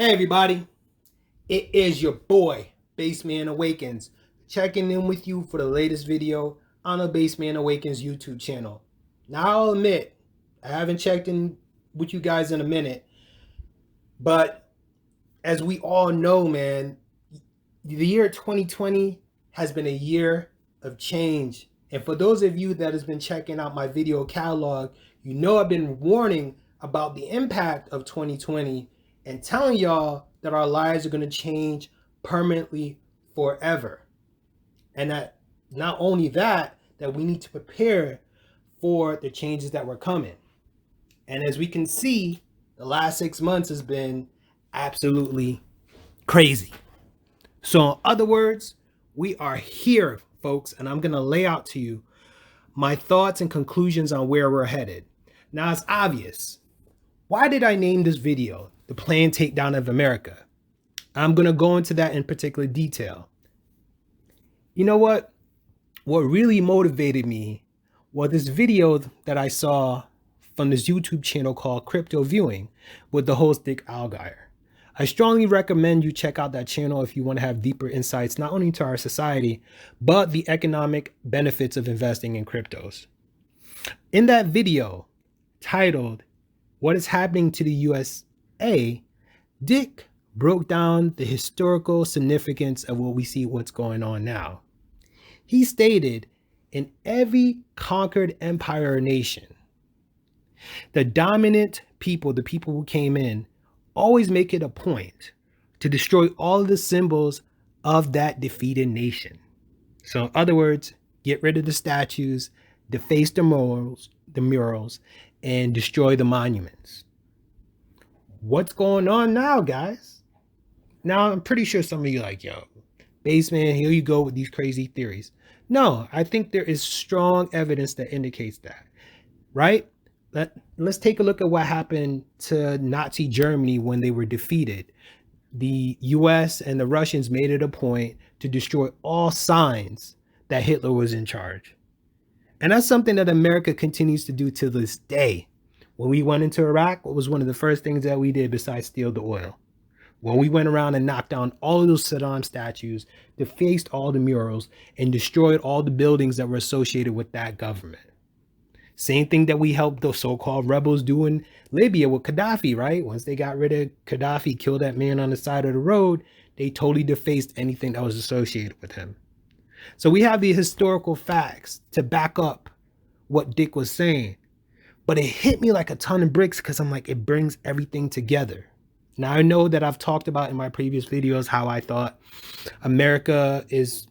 Hey everybody, it is your boy, Baseman Awakens, checking in with you for the latest video on the Baseman Awakens YouTube channel. Now I'll admit, I haven't checked in with you guys in a minute, but as we all know, man, the year 2020 has been a year of change. And for those of you that has been checking out my video catalog, you know I've been warning about the impact of 2020 and telling y'all that our lives are going to change permanently forever. And that not only that we need to prepare for the changes that were coming. And as we can see, the last 6 months has been absolutely crazy. So in other words, we are here, folks, and I'm going to lay out to you my thoughts and conclusions on where we're headed. Now, it's obvious. Why did I name this video The Planned Takedown of America? I'm going to go into that in particular detail. You know what? What really motivated me was this video that I saw from this YouTube channel called Crypto Viewing with the host Dick Algier. I strongly recommend you check out that channel if you want to have deeper insights, not only to our society, but the economic benefits of investing in cryptos. In that video titled, What is Happening to the USA, Dick broke down the historical significance of what we see what's going on now. He stated, in every conquered empire or nation, the dominant people, the people who came in, always make it a point to destroy all of the symbols of that defeated nation. So in other words, get rid of the statues, deface the murals, and destroy the monuments. What's going on now, guys? Now, I'm pretty sure some of you are like, yo, Baseman, here you go with these crazy theories. No, I think there is strong evidence that indicates that, right? Let's take a look at what happened to Nazi Germany when they were defeated. The US and the Russians made it a point to destroy all signs that Hitler was in charge. And that's something that America continues to do to this day. When we went into Iraq, what was one of the first things that we did besides steal the oil? Well, we went around and knocked down all of those Saddam statues, defaced all the murals, and destroyed all the buildings that were associated with that government. Same thing that we helped the so-called rebels do in Libya with Gaddafi, right? Once they got rid of Gaddafi, killed that man on the side of the road, they totally defaced anything that was associated with him. So we have the historical facts to back up what Dick was saying. But it hit me like a ton of bricks because I'm like, it brings everything together. Now, I know that I've talked about in my previous videos how I thought there's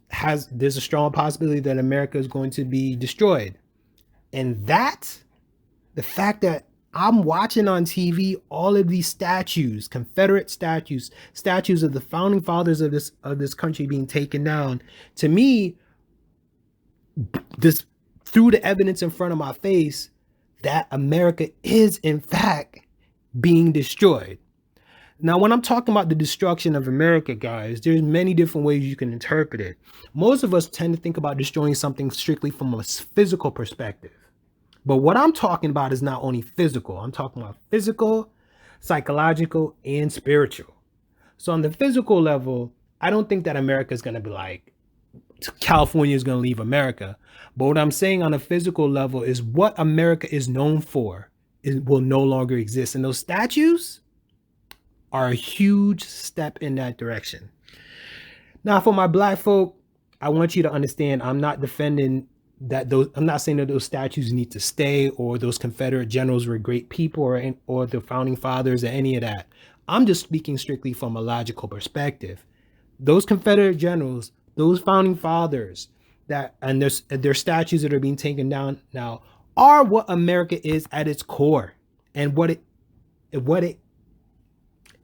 a strong possibility that America is going to be destroyed. And the fact that I'm watching on TV all of these statues, Confederate statues of the founding fathers of this country being taken down, to me, this through the evidence in front of my face that America is in fact being destroyed. Now, when I'm talking about the destruction of America, guys, there's many different ways you can interpret it. Most of us tend to think about destroying something strictly from a physical perspective. But what I'm talking about is not only physical. I'm talking about physical, psychological, and spiritual. So on the physical level, I don't think that America is going to be like, California is going to leave America. But what I'm saying on a physical level is what America is known for will no longer exist. And those statues are a huge step in that direction. Now, for my black folk, I want you to understand, I'm not defending I'm not saying that those statues need to stay or those Confederate generals were great people or the founding fathers or any of that. I'm just speaking strictly from a logical perspective. Those Confederate generals, those founding fathers and their statues that are being taken down now are what America is at its core and what it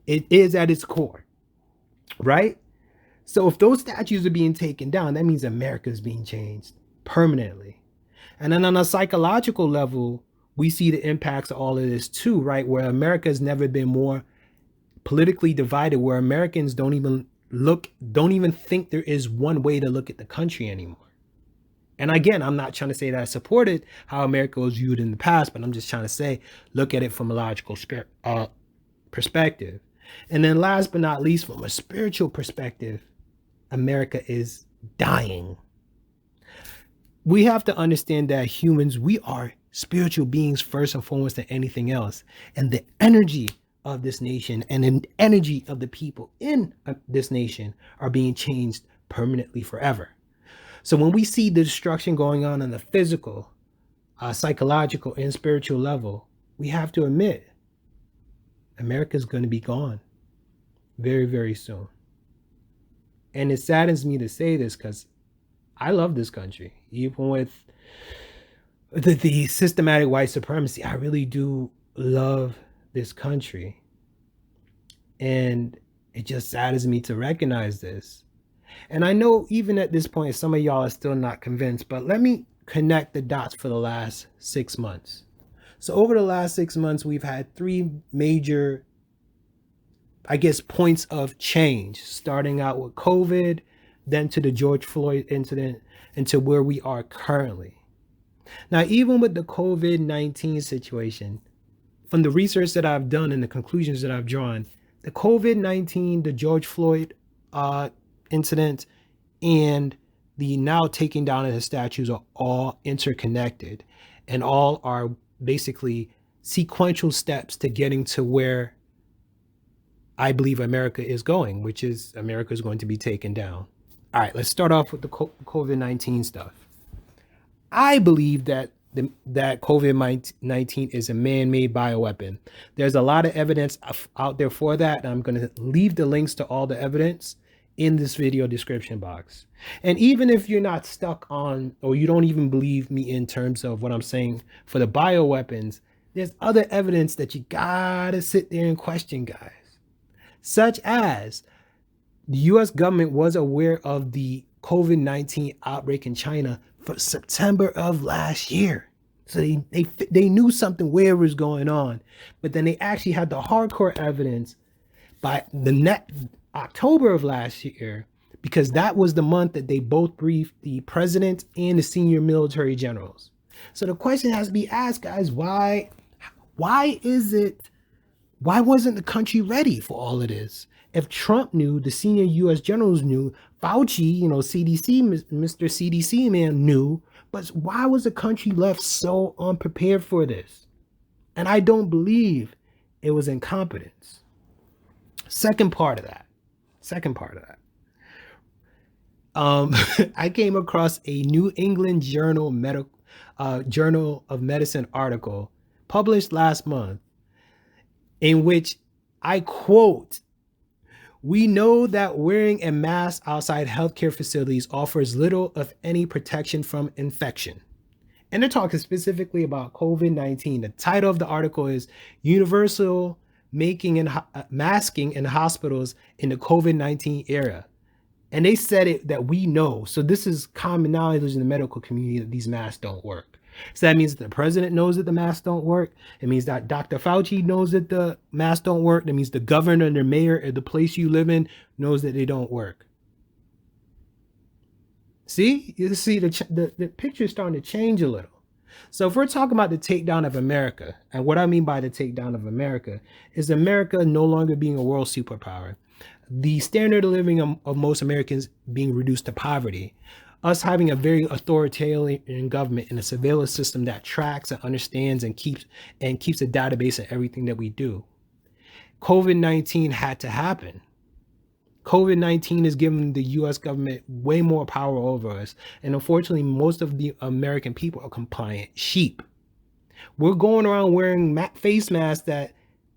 is at its core, right? So if those statues are being taken down, that means America is being changed permanently. And then on a psychological level, we see the impacts of all of this too, right? Where America has never been more politically divided, where Americans don't even think there is one way to look at the country anymore. And again, I'm not trying to say that I supported how America was viewed in the past, but I'm just trying to say, look at it from a logical perspective. And then last but not least, from a spiritual perspective, America is dying. We have to understand that humans, we are spiritual beings first and foremost than anything else. And the energy of this nation and the energy of the people in this nation are being changed permanently forever. So when we see the destruction going on the physical, psychological, and spiritual level, we have to admit America's going to be gone very, very soon. And it saddens me to say this because I love this country. Even with the systematic white supremacy, I really do love this country. And it just saddens me to recognize this. And I know even at this point, some of y'all are still not convinced, but let me connect the dots for the last 6 months. So over the last 6 months, we've had 3 major, I guess, points of change, starting out with COVID, then to the George Floyd incident, and to where we are currently. Now, even with the COVID-19 situation, from the research that I've done and the conclusions that I've drawn, the COVID-19, the George Floyd incident, and the now taking down of the statues are all interconnected and all are basically sequential steps to getting to where I believe America is going, which is America is going to be taken down. All right, let's start off with the COVID-19 stuff. I believe that that COVID-19 is a man-made bioweapon. There's a lot of evidence out there for that, and I'm going to leave the links to all the evidence in this video description box. And even if you're not stuck on, or you don't even believe me in terms of what I'm saying for the bioweapons, there's other evidence that you gotta sit there and question, guys. Such as the US government was aware of the COVID-19 outbreak in China for September of last year. So they knew something weird was going on, but then they actually had the hardcore evidence by the October of last year, because that was the month that they both briefed the president and the senior military generals. So the question has to be asked, guys, why wasn't the country ready for all of this? If Trump knew, the senior US generals knew, Fauci, CDC, Mr. CDC man knew, but why was the country left so unprepared for this? And I don't believe it was incompetence. Second part of that. I came across a New England Journal of Medicine article published last month in which I quote, "We know that wearing a mask outside healthcare facilities offers little, if any, protection from infection." And they're talking specifically about COVID-19. The title of the article is "Universal Masking in Hospitals in the COVID-19 Era." And they said it that we know. So this is common knowledge in the medical community that these masks don't work. So that means that the president knows that the masks don't work. It means that Dr. Fauci knows that the masks don't work. That means the governor and the mayor of the place you live in knows that they don't work. See, you see the picture's starting to change a little. So if we're talking about the takedown of America, and what I mean by the takedown of America is America no longer being a world superpower, the standard of living of most Americans being reduced to poverty, us having a very authoritarian government and a surveillance system that tracks and understands and keeps a database of everything that we do. COVID-19 had to happen. COVID-19 is giving the US government way more power over us. And unfortunately, most of the American people are compliant sheep. We're going around wearing face masks that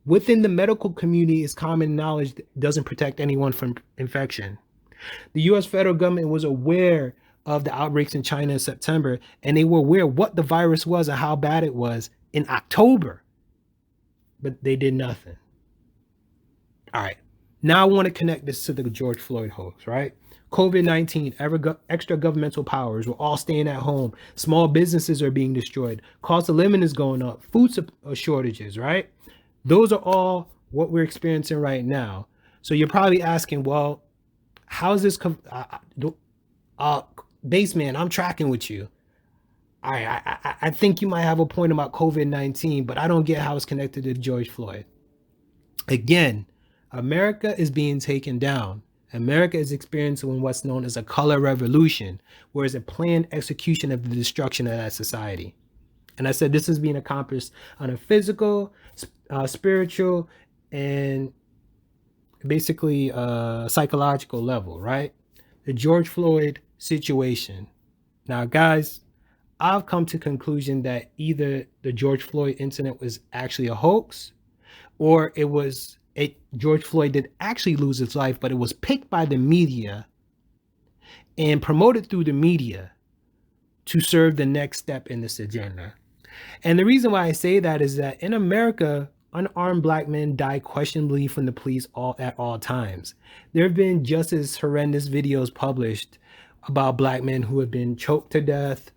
within the medical community is common knowledge doesn't protect anyone from infection. The US federal government was aware of the outbreaks in China in September, and they were aware what the virus was and how bad it was in October, but they did nothing. All right, now I want to connect this to the George Floyd hoax, right? COVID-19, extra governmental powers, we're all staying at home, small businesses are being destroyed, cost of living is going up, food shortages, right? Those are all what we're experiencing right now. So you're probably asking, well, how is this Baseman, I'm tracking with you. I think you might have a point about COVID-19, but I don't get how it's connected to George Floyd. Again, America is being taken down. America is experiencing what's known as a color revolution, where it's a planned execution of the destruction of that society. And I said this is being accomplished on a physical, spiritual, and basically psychological level, right? The George Floyd situation. Now, guys, I've come to the conclusion that either the George Floyd incident was actually a hoax, or George Floyd did actually lose his life, but it was picked by the media and promoted through the media to serve the next step in this agenda. And the reason why I say that is that in America, unarmed black men die questionably from the police at all times. There have been just as horrendous videos published about black men who have been choked to death,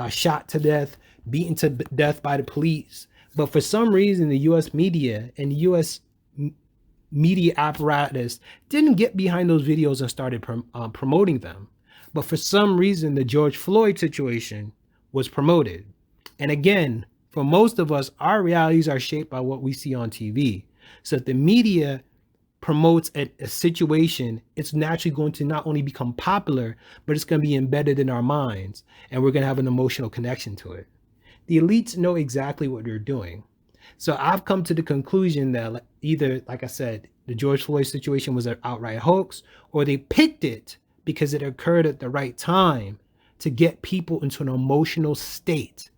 shot to death, beaten to death by the police. But for some reason, the U.S. media and the U.S. media apparatus didn't get behind those videos and started promoting them. But for some reason, the George Floyd situation was promoted. And again, for most of us, our realities are shaped by what we see on TV. So if the media promotes a situation, it's naturally going to not only become popular, but it's going to be embedded in our minds, and we're going to have an emotional connection to it. The elites know exactly what they're doing. So I've come to the conclusion that either, like I said, the George Floyd situation was an outright hoax, or they picked it because it occurred at the right time to get people into an emotional state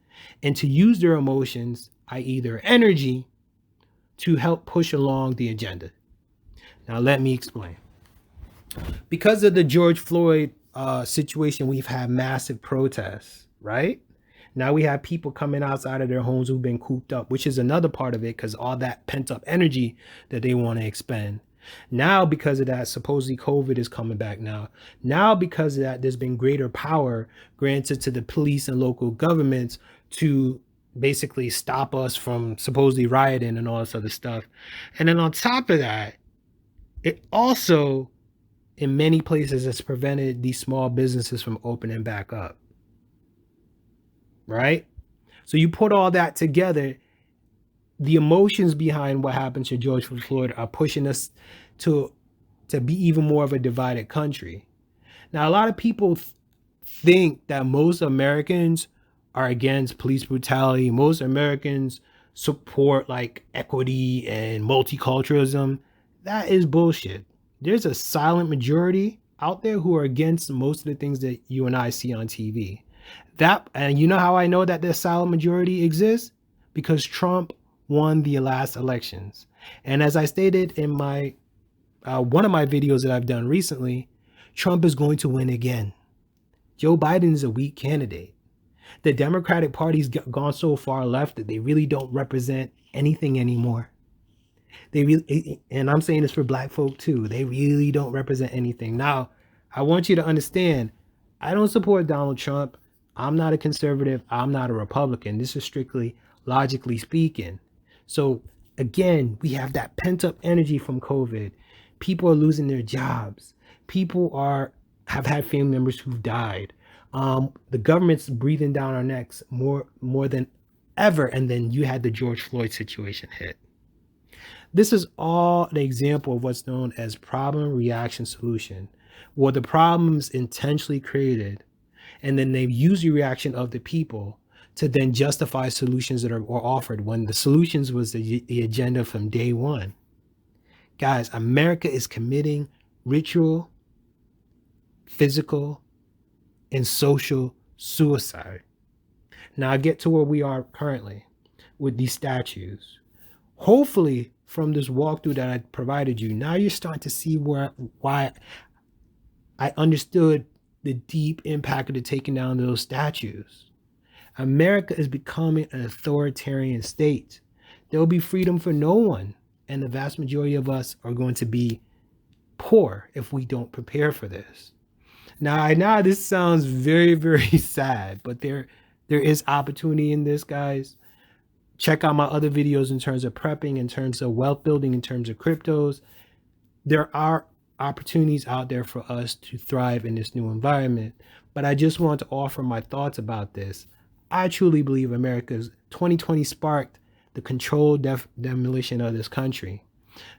and to use their emotions, i.e. their energy, to help push along the agenda. Now, let me explain. Because of the George Floyd situation, we've had massive protests, right? Now we have people coming outside of their homes who've been cooped up, which is another part of it, because all that pent up energy that they want to expend. Now, because of that, supposedly COVID is coming back now. Now, because of that, there's been greater power granted to the police and local governments to basically stop us from supposedly rioting and all this other stuff. And then on top of that, it also, in many places, has prevented these small businesses from opening back up. Right? So you put all that together, the emotions behind what happened to George Floyd are pushing us to be even more of a divided country. Now, a lot of people think that most Americans are against police brutality. Most Americans support like equity and multiculturalism. That is bullshit. There's a silent majority out there who are against most of the things that you and I see on TV. And you know how I know that the silent majority exists? Because Trump won the last elections. And as I stated in my one of my videos that I've done recently, Trump is going to win again. Joe Biden is a weak candidate. The Democratic Party's gone so far left that they really don't represent anything anymore. They really, and I'm saying this for black folk too, they really don't represent anything. Now, I want you to understand, I don't support Donald Trump. I'm not a conservative. I'm not a Republican. This is strictly logically speaking. So again, we have that pent up energy from COVID. People are losing their jobs. People have had family members who've died. The government's breathing down our necks more than ever. And then you had the George Floyd situation hit. This is all an example of what's known as problem, reaction, solution, where the problem's intentionally created, and then they use the reaction of the people to then justify solutions that are offered when the solutions was the agenda from day one. Guys, America is committing ritual, physical, and social suicide. Now I get to where we are currently with these statues. Hopefully, from this walkthrough that I provided you, now you're starting to see why I understood the deep impact of the taking down of those statues. America is becoming an authoritarian state. There will be freedom for no one, and the vast majority of us are going to be poor if we don't prepare for this. Now, I know this sounds very, very sad, but there is opportunity in this, guys. Check out my other videos in terms of prepping, in terms of wealth building, in terms of cryptos. There are opportunities out there for us to thrive in this new environment. But I just want to offer my thoughts about this. I truly believe America's 2020 sparked the controlled demolition of this country.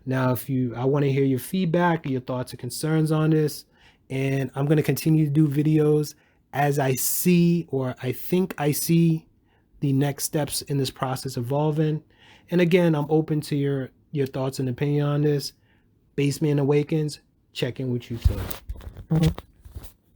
Now, I want to hear your feedback, your thoughts or concerns on this, and I'm going to continue to do videos as I see, or I think I see, the next steps in this process evolving. And again, I'm open to your thoughts and opinion on this. Baseman Awakens, check in with you soon.